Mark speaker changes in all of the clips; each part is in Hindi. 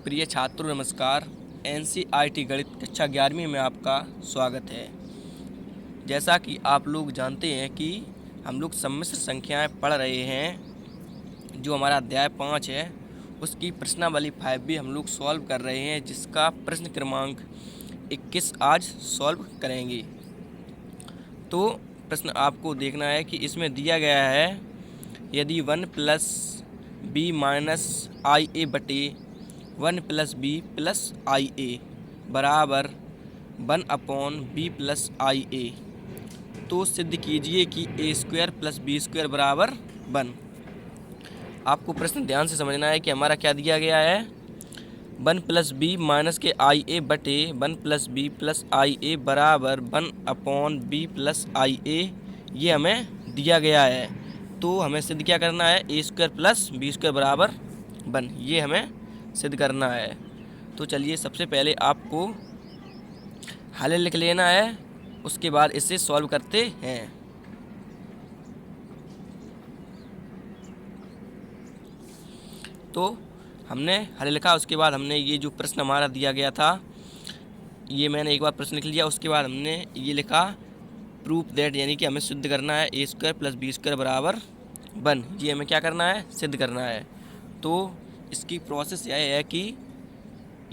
Speaker 1: प्रिय छात्रों नमस्कार। एनसीईआरटी गणित कक्षा 11वीं में आपका स्वागत है। जैसा कि आप लोग जानते हैं कि हम लोग सम्मिश्र संख्याएं पढ़ रहे हैं। जो हमारा अध्याय 5 है उसकी प्रश्नावली 5 भी हम लोग सॉल्व कर रहे हैं, जिसका प्रश्न क्रमांक 21 आज सॉल्व करेंगे। तो प्रश्न आपको देखना है कि इसमें दिया गया है, यदि 1 प्लस बी माइनस आई ए बटे 1 प्लस बी प्लस आई ए बराबर 1 अपॉन बी प्लस आई ए, तो सिद्ध कीजिए कि ए स्क्वायर प्लस बी स्क्वायर बराबर 1। आपको प्रश्न ध्यान से समझना है कि हमारा क्या दिया गया है। 1 प्लस बी माइनस के आई ए बटे 1 प्लस बी प्लस आई ए बराबर 1 अपॉन बी प्लस आई ए, ये हमें दिया गया है। तो हमें सिद्ध क्या करना है, ए स्क्वायर प्लस बी स्क्वायर बराबर 1, ये हमें सिद्ध करना है। तो चलिए सबसे पहले आपको हल लिख लेना है, उसके बाद इसे सॉल्व करते हैं। तो हमने हल लिखा, उसके बाद हमने ये जो प्रश्न हमारा दिया गया था, ये मैंने एक बार प्रश्न लिख लिया। उसके बाद हमने ये लिखा प्रूफ दैट, यानी कि हमें सिद्ध करना है ए स्क्वायर प्लस बी स्क्वायर बराबर 1, ये हमें क्या करना है, सिद्ध करना है। तो इसकी प्रोसेस यह है कि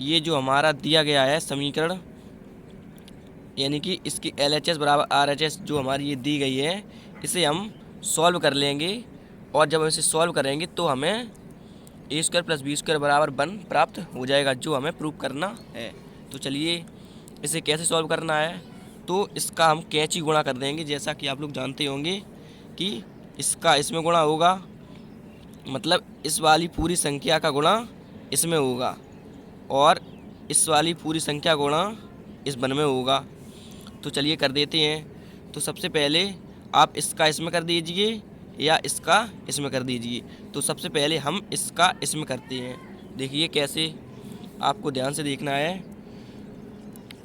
Speaker 1: ये जो हमारा दिया गया है समीकरण, यानी कि इसकी LHS बराबर RHS जो हमारी ये दी गई है, इसे हम सॉल्व कर लेंगे। और जब हम इसे सॉल्व करेंगे तो हमें ए स्क्वायर प्लस बी स्क्वायर बराबर 1 प्राप्त हो जाएगा, जो हमें प्रूव करना है। तो चलिए इसे कैसे सॉल्व करना है। तो इसका हम कैंची गुणा कर देंगे। जैसा कि आप लोग जानते होंगे कि इसका इसमें गुणा होगा, मतलब इस वाली पूरी संख्या का गुणा इसमें होगा, और इस वाली पूरी संख्या गुणा इस 1 में होगा। तो चलिए कर देते हैं। तो सबसे पहले आप इसका इसमें कर दीजिए या इसका इसमें कर दीजिए। तो सबसे पहले हम इसका इसमें करते हैं। देखिए कैसे, आपको ध्यान से देखना है।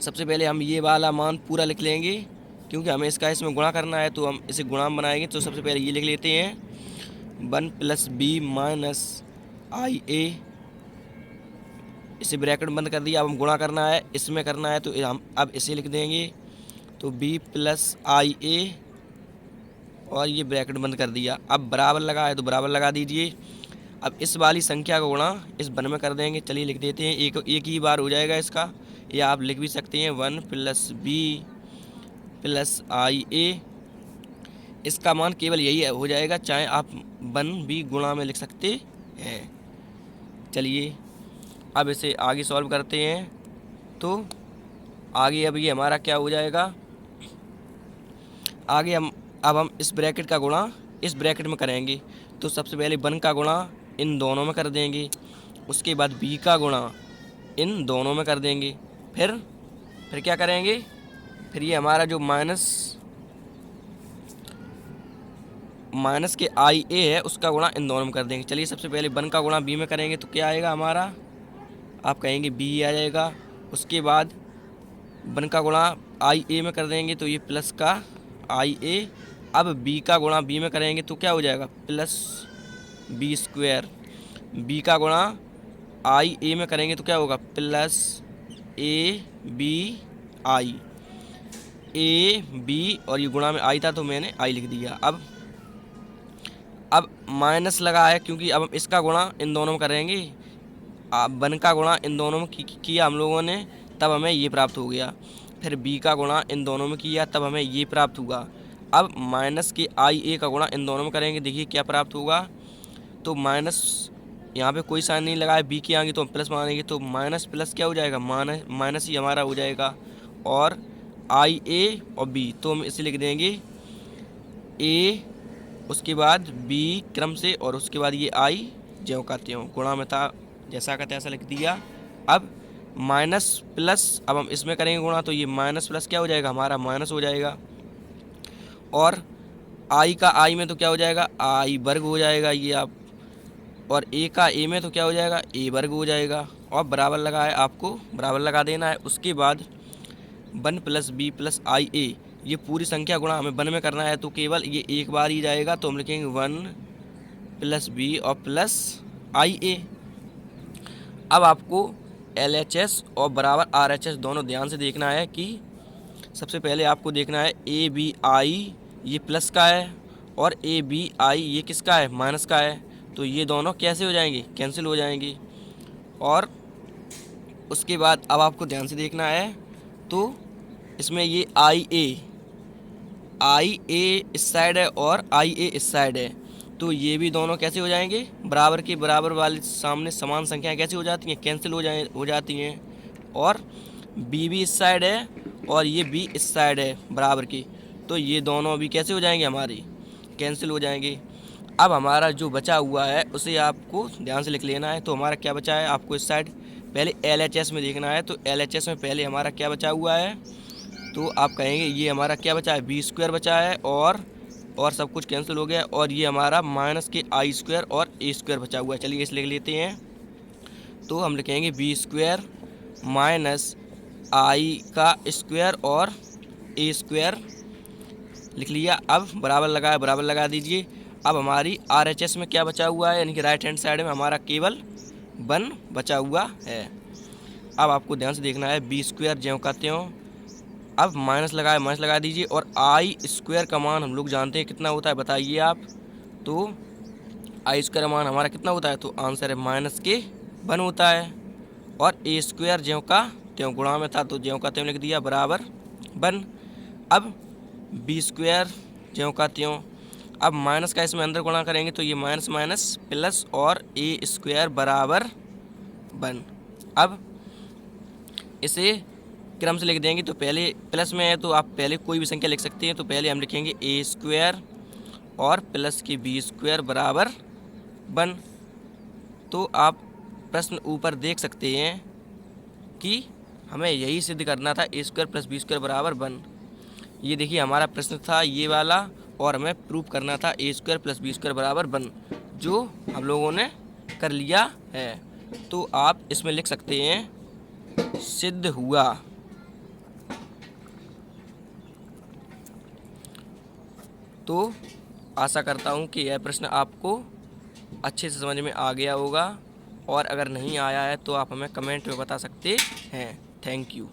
Speaker 1: सबसे पहले हम ये वाला मान पूरा लिख लेंगे, क्योंकि हमें इसका इसमें गुणा करना है, तो हम इसे गुणा बनाएंगे। तो सबसे पहले ये लिख लेते हैं 1 प्लस बी माइनस आई ए, इसे ब्रैकेट बंद कर दिया। अब हम गुणा करना है, इसमें करना है, तो हम अब इसे लिख देंगे। तो बी प्लस आई ए, और ये ब्रैकेट बंद कर दिया। अब बराबर लगा है तो बराबर लगा दीजिए। अब इस वाली संख्या का गुणा इस 1 में कर देंगे। चलिए लिख देते हैं, एक ही बार हो जाएगा इसका, या आप लिख भी सकते हैं 1 प्लस बी प्लस आई ए। इसका मान केवल यही हो जाएगा, चाहे आप 1 भी गुणा में लिख सकते हैं। चलिए अब इसे आगे सॉल्व करते हैं। तो आगे अब ये हमारा क्या हो जाएगा, आगे हम इस ब्रैकेट का गुणा इस ब्रैकेट में करेंगे। तो सबसे पहले 1 का गुणा इन दोनों में कर देंगे, उसके बाद बी का गुणा इन दोनों में कर देंगे। फिर क्या करेंगे, फिर ये हमारा जो माइनस के आई ए है उसका गुणा इन दोनों में कर देंगे। चलिए सबसे पहले 1 का गुणा बी में करेंगे, तो क्या आएगा हमारा, आप कहेंगे बी आ जाएगा। उसके बाद 1 का गुणा आई ए में कर देंगे, तो ये प्लस का आई ए। अब बी का गुणा बी में करेंगे तो क्या हो जाएगा, प्लस बी स्क्वायर। बी का गुणा आई ए में करेंगे तो क्या होगा, plus A B I, A B, और ये गुणा में आई था तो मैंने आई लिख दिया। अब माइनस लगा है, क्योंकि अब हम इसका गुणा इन दोनों में करेंगे। अब 1 का गुणा इन दोनों में किया हम लोगों ने, तब हमें ये प्राप्त हो गया। फिर बी का गुणा इन दोनों में किया, तब हमें ये प्राप्त हुआ। अब माइनस के आई ए का गुणा इन दोनों में करेंगे, देखिए क्या प्राप्त होगा। तो माइनस यहाँ पे कोई साइन नहीं लगा है, बी के आगे तो हम प्लस मानेंगे, तो माइनस प्लस क्या हो जाएगा, माइनस ही हमारा हो जाएगा। और आई ए और बी, तो हम इसे लिख देंगे ए, उसके बाद बी क्रम से, और उसके बाद ये आई ज्यों का त्यों, गुणा में था जैसा का तैसा लिख दिया। अब माइनस प्लस, अब हम इसमें करेंगे गुणा, तो ये माइनस प्लस क्या हो जाएगा, हमारा माइनस हो जाएगा। और आई का आई में तो क्या हो जाएगा, आई वर्ग हो जाएगा ये आप, और ए का ए में तो क्या हो जाएगा, ए वर्ग हो जाएगा। और बराबर लगा है, आपको बराबर लगा देना है। उसके बाद 1 प्लस बी प्लस आई ए, ये पूरी संख्या गुणा हमें 1 में करना है, तो केवल ये एक बार ही जाएगा। तो हम लिखेंगे 1 प्लस बी और प्लस आई ए। अब आपको LHS और बराबर RHS दोनों ध्यान से देखना है कि सबसे पहले आपको देखना है ABI ये प्लस का है और ABI ये किसका है, माइनस का है। तो ये दोनों कैसे हो जाएंगे, कैंसिल हो जाएंगे। और उसके बाद अब आपको ध्यान से देखना है, तो इसमें ये IA इस साइड है और IA इस साइड है, तो ये भी दोनों कैसे हो जाएंगे, बराबर के बराबर वाले सामने समान संख्याएं कैसे हो जाती हैं, कैंसिल हो जाती हैं। और B भी इस साइड है और ये B इस साइड है बराबर की, तो ये दोनों भी कैसे हो जाएंगे, हमारी कैंसिल हो जाएंगे। अब हमारा जो बचा हुआ है उसे आपको ध्यान से लिख लेना है। तो हमारा क्या बचा है, आपको इस साइड पहले LHS में देखना है। तो LHS में पहले हमारा क्या बचा हुआ है, तो आप कहेंगे ये हमारा क्या बचा है, B² बचा है और सब कुछ कैंसिल हो गया। और ये हमारा माइनस के I² और A² बचा हुआ है। चलिए इसे लिख लेते हैं। तो हम लिखेंगे B² माइनस I का स्क्वायर और A² लिख लिया। अब बराबर लगाया, बराबर लगा दीजिए। अब हमारी RHS में क्या बचा हुआ है, यानी कि राइट हैंड साइड में हमारा केवल 1 बचा हुआ है। अब आपको ध्यान से देखना है, B² ज्यों का त्यों। अब माइनस लगाया, माइनस लगा दीजिए। और I² का मान हम लोग जानते हैं कितना होता है, बताइए आप। तो I² का मान हमारा कितना होता है, तो आंसर है माइनस के 1 होता है। और A² ज्यों का त्यों गुणा में था, तो ज्यों का त्यों लिख दिया बराबर 1। अब B² ज्यों का त्यों। अब माइनस का इसमें अंदर गुणा करेंगे, तो ये माइनस माइनस प्लस और A² बराबर 1। अब इसे क्रम से लिख देंगे। तो पहले प्लस में है तो आप पहले कोई भी संख्या लिख सकते हैं। तो पहले हम लिखेंगे A² और प्लस की B² बराबर 1। तो आप प्रश्न ऊपर देख सकते हैं कि हमें यही सिद्ध करना था, A² प्लस B² बराबर 1। ये देखिए हमारा प्रश्न था ये वाला, और हमें प्रूफ करना था A² प्लस B² बराबर 1, जो हम लोगों ने कर लिया है। तो आप इसमें लिख सकते हैं सिद्ध हुआ। तो आशा करता हूँ कि यह प्रश्न आपको अच्छे से समझ में आ गया होगा, और अगर नहीं आया है तो आप हमें कमेंट में बता सकते हैं। Thank you.